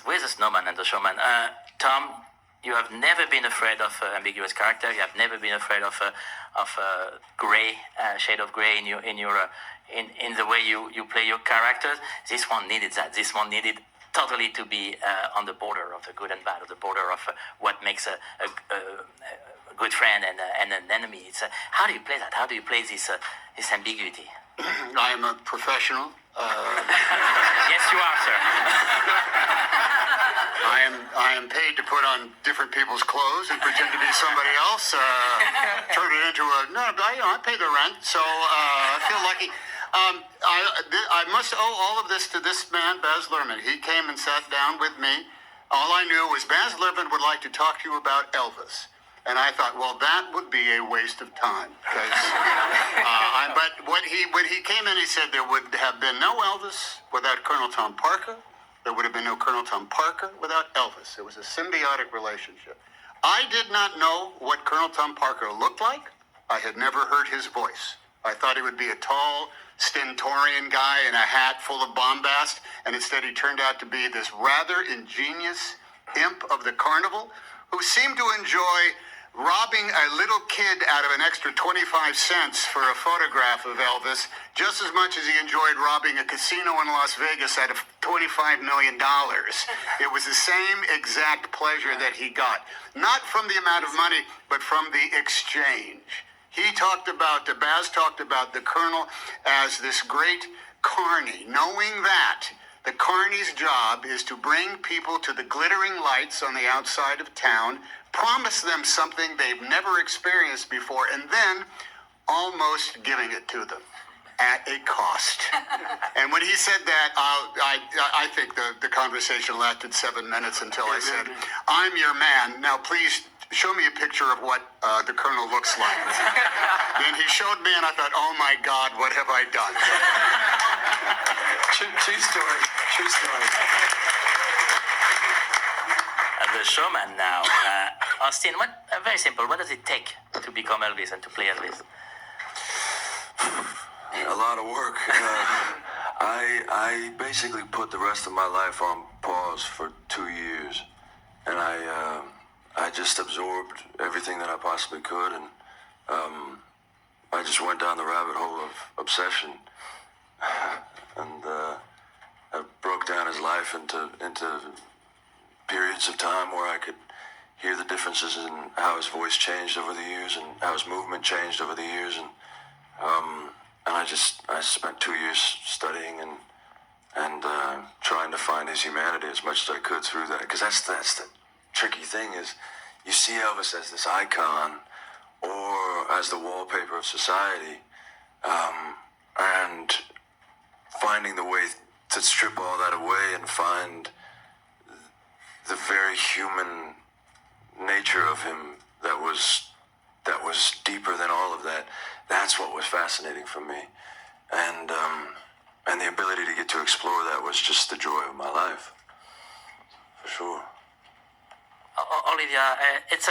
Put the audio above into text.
with the snowman and the showman. Tom, you have never been afraid of ambiguous character. You have never been afraid of gray, shade of gray in the way you play your characters. This one needed that. This one needed totally to be on the border of the good and bad, of the border of what makes a good friend and an enemy. How do you play that? How do you play this ambiguity? I am a professional. Yes, you are, sir. I am paid to put on different people's clothes and pretend to be somebody else. Turn it into I pay the rent, so I feel lucky. I must owe all of this to this man, Baz Luhrmann. He came and sat down with me. All I knew was Baz Luhrmann would like to talk to you about Elvis. And I thought, well, that would be a waste of time. But when he came in, he said there would have been no Elvis without Colonel Tom Parker. There would have been no Colonel Tom Parker without Elvis. It was a symbiotic relationship. I did not know what Colonel Tom Parker looked like. I had never heard his voice. I thought he would be a tall, stentorian guy in a hat full of bombast, and instead he turned out to be this rather ingenious imp of the carnival who seemed to enjoy robbing a little kid out of an extra 25 cents for a photograph of Elvis just as much as he enjoyed robbing a casino in Las Vegas out of $25 million. It was the same exact pleasure that he got, not from the amount of money, but from the exchange. Baz talked about the Colonel as this great carny, knowing that the carny's job is to bring people to the glittering lights on the outside of town, promise them something they've never experienced before, and then almost giving it to them at a cost. And when he said that, I think the conversation lasted 7 minutes until I said, I'm your man. Now, please show me a picture of what the Colonel looks like. Then he showed me, and I thought, oh, my God, what have I done? True story. True story. The showman now. Austin, very simple. What does it take to become Elvis and to play Elvis? A lot of work. I basically put the rest of my life on pause for 2 years, and I just absorbed everything that I possibly could, and I just went down the rabbit hole of obsession, and I broke down his life into periods of time where I could hear the differences in how his voice changed over the years and how his movement changed over the years, and I spent 2 years studying and trying to find his humanity as much as I could through that, because that's the tricky thing is you see Elvis as this icon or as the wallpaper of society, and finding the way to strip all that away and find the very human nature of him that was deeper than all of that. That's what was fascinating for me, and the ability to get to explore that was just the joy of my life, for sure. Olivia, it's